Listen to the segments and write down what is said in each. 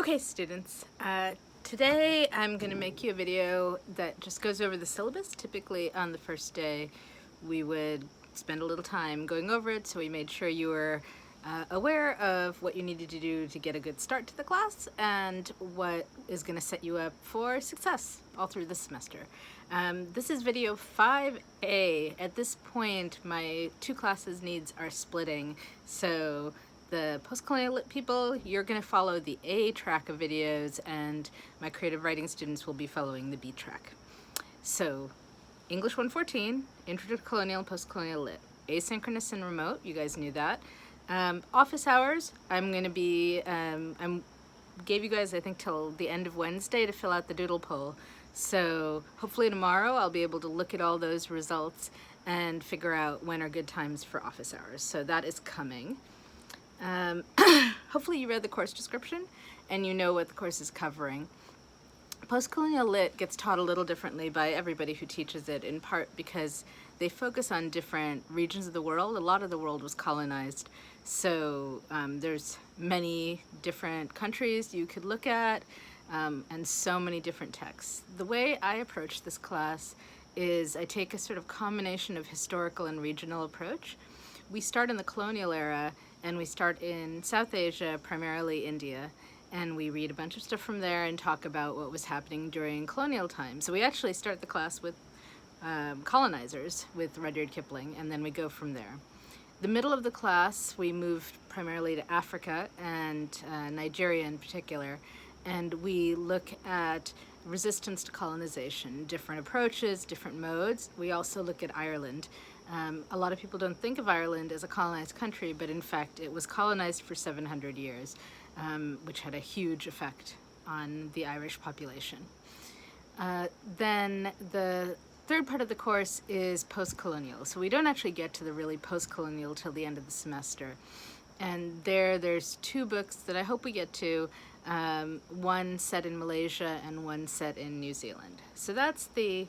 Okay, students, today I'm going to make you a video that just goes over the syllabus. Typically on the first day we would spend a little time going over it, so we made sure you were aware of what you needed to do to get a good start to the class and what is going to set you up for success all through this semester. This is video 5A. At this point my two classes needs are splitting, so the post-colonial lit people, you're going to follow the A track of videos, and my creative writing students will be following the B track. So English 114, Intro to Colonial and Post-Colonial Lit. Asynchronous and remote, you guys knew that. Office hours, I'm going to be, gave you guys I think till the end of Wednesday to fill out the doodle poll. So hopefully tomorrow I'll be able to look at all those results and figure out when are good times for office hours. So that is coming. Hopefully you read the course description and you know what the course is covering. Post-colonial lit gets taught a little differently by everybody who teaches it, in part because they focus on different regions of the world. A lot of the world was colonized, so there's many different countries you could look at, and so many different texts. The way I approach this class is I take a sort of combination of historical and regional approach. We start in the colonial era, and we start in South Asia, primarily India, and we read a bunch of stuff from there and talk about what was happening during colonial times. So we actually start the class with colonizers, with Rudyard Kipling, and then we go from there. The middle of the class, we move primarily to Africa and Nigeria in particular, and we look at resistance to colonization, different approaches, different modes. We also look at Ireland. A lot of people don't think of Ireland as a colonized country, but in fact it was colonized for 700 years, which had a huge effect on the Irish population. Then the third part of the course is post-colonial. So we don't actually get to the really post-colonial till the end of the semester. And there's two books that I hope we get to, one set in Malaysia and one set in New Zealand. So that's the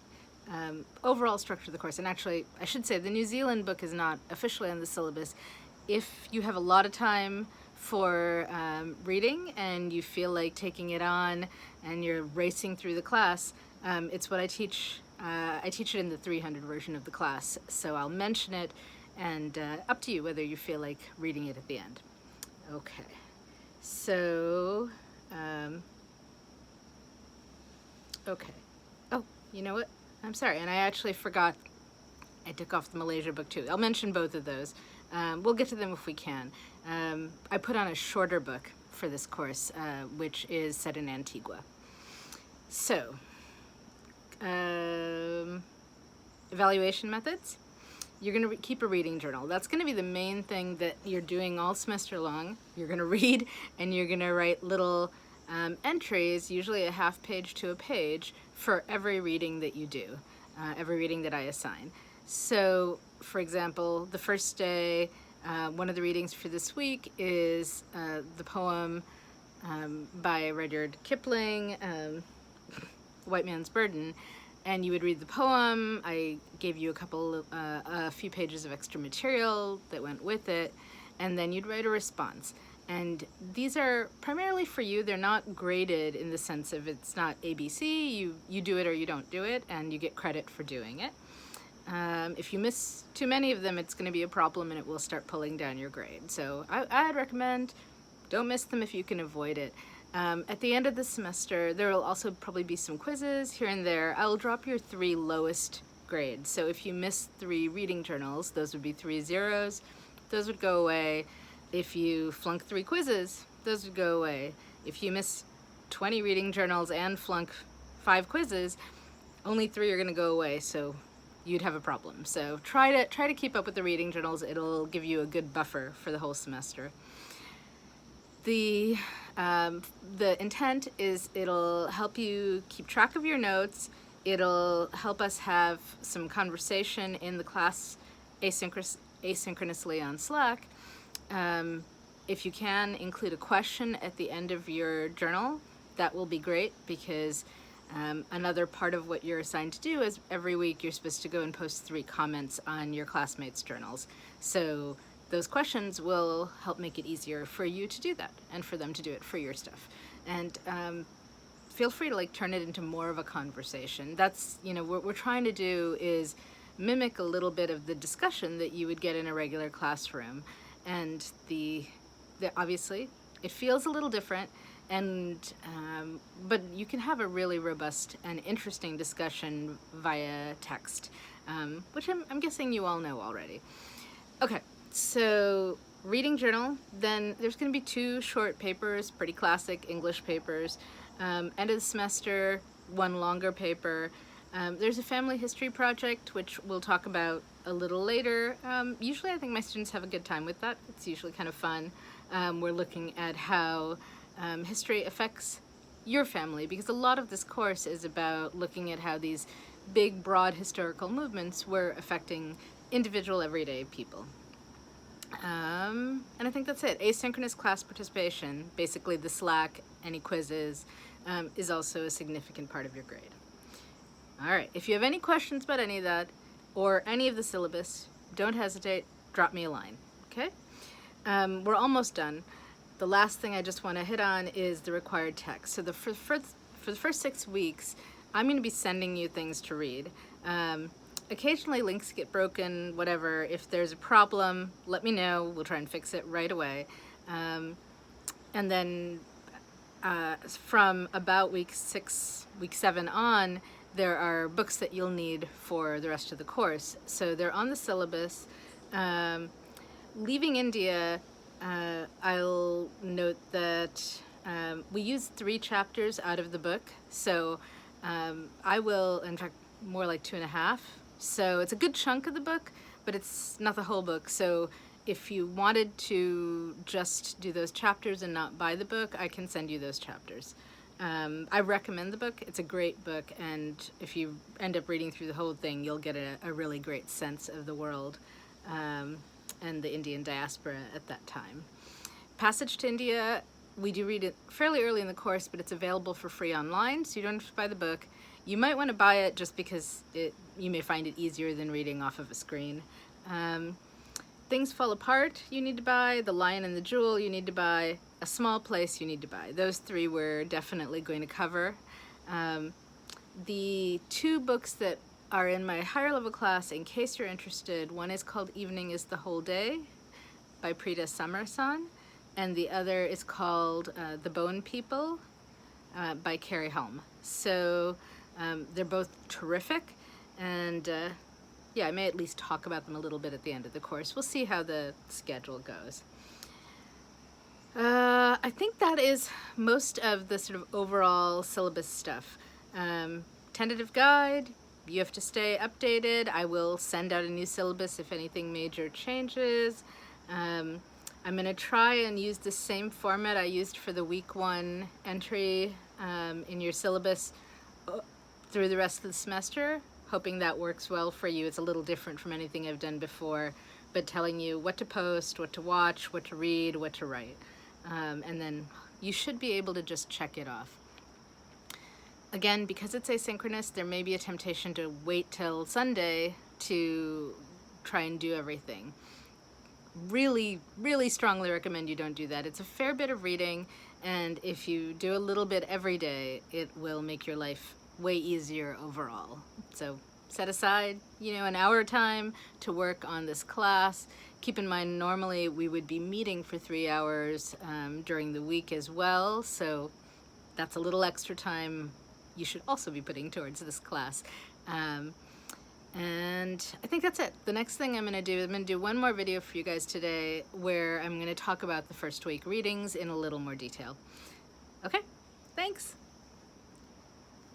overall structure of the course. And actually, I should say the New Zealand book is not officially on the syllabus. If you have a lot of time for reading and you feel like taking it on and you're racing through the class, it's what I teach. I teach it in the 300 version of the class, so I'll mention it, and up to you whether you feel like reading it at the end. Okay, so okay. Oh, you know what? I'm sorry, and I actually forgot I took off the Malaysia book too. I'll mention both of those. We'll get to them if we can. I put on a shorter book for this course, which is set in Antigua. So, evaluation methods. You're going to keep a reading journal. That's going to be the main thing that you're doing all semester long. You're going to read and you're going to write little entries, usually a half page to a page, for every reading that you do, every reading that I assign. So, for example, the first day, one of the readings for this week is the poem by Rudyard Kipling, White Man's Burden, and you would read the poem. I gave you a few pages of extra material that went with it, and then you'd write a response. And these are primarily for you. They're not graded in the sense of it's not ABC. You do it or you don't do it, and you get credit for doing it. If you miss too many of them, it's going to be a problem and it will start pulling down your grade. So I'd recommend don't miss them if you can avoid it. At the end of the semester, there will also probably be some quizzes here and there. I'll drop your 3 lowest grades. So if you miss 3 reading journals, those would be 3 zeros. Those would go away. If you flunk 3 quizzes, those would go away. If you miss 20 reading journals and flunk 5 quizzes, only 3 are going to go away, so you'd have a problem. So try to keep up with the reading journals. It'll give you a good buffer for the whole semester. The intent is it'll help you keep track of your notes. It'll help us have some conversation in the class asynchronously on Slack. If you can include a question at the end of your journal, that will be great, because another part of what you're assigned to do is every week you're supposed to go and post 3 comments on your classmates' journals. So those questions will help make it easier for you to do that and for them to do it for your stuff. And feel free to like turn it into more of a conversation. That's, you know, what we're trying to do is mimic a little bit of the discussion that you would get in a regular classroom. And the obviously it feels a little different, and but you can have a really robust and interesting discussion via text, which I'm guessing you all know already. Okay, so reading journal, then there's going to be 2 short papers, pretty classic English papers. End of the semester, 1 longer paper. There's a family history project, which we'll talk about a little later. Usually I think my students have a good time with that. It's usually kind of fun. We're looking at how history affects your family, because a lot of this course is about looking at how these big, broad historical movements were affecting individual, everyday people. And I think that's it. Asynchronous class participation, basically the Slack, any quizzes, is also a significant part of your grade. All right, if you have any questions about any of that or any of the syllabus, don't hesitate, drop me a line, okay? We're almost done. The last thing I just want to hit on is the required text. So for the first 6 weeks, I'm going to be sending you things to read. Occasionally links get broken, whatever. If there's a problem, let me know. We'll try and fix it right away. And then from about week 7 on, there are books that you'll need for the rest of the course. So they're on the syllabus. Leaving India, I'll note that we use 3 chapters out of the book. So I will, in fact, more like 2.5. So it's a good chunk of the book, but it's not the whole book. So if you wanted to just do those chapters and not buy the book, I can send you those chapters. I recommend the book. It's a great book, and if you end up reading through the whole thing, you'll get a really great sense of the world and the Indian diaspora at that time. Passage to India, we do read it fairly early in the course, but it's available for free online, so you don't have to buy the book. You might want to buy it just because you may find it easier than reading off of a screen. Things Fall Apart, you need to buy. The Lion and the Jewel, you need to buy. A Small Place, you need to buy. Those 3 we're definitely going to cover. The 2 books that are in my higher level class, in case you're interested, one is called Evening is the Whole Day by Preeta Samarsam, and the other is called The Bone People by Carrie Helm. So they're both terrific, and yeah, I may at least talk about them a little bit at the end of the course. We'll see how the schedule goes. I think that is most of the sort of overall syllabus stuff. Tentative guide, you have to stay updated. I will send out a new syllabus if anything major changes. I'm going to try and use the same format I used for the week 1 entry in your syllabus through the rest of the semester, hoping that works well for you. It's a little different from anything I've done before, but telling you what to post, what to watch, what to read, what to write. And then you should be able to just check it off. Again, because it's asynchronous, there may be a temptation to wait till Sunday to try and do everything. Really, really strongly recommend you don't do that. It's a fair bit of reading, and if you do a little bit every day, it will make your life way easier overall. So set aside, an hour time to work on this class. Keep in mind, normally we would be meeting for 3 hours during the week as well, so that's a little extra time you should also be putting towards this class. And I think that's it. The next thing I'm going to do one more video for you guys today where I'm going to talk about the first week readings in a little more detail. Okay, thanks.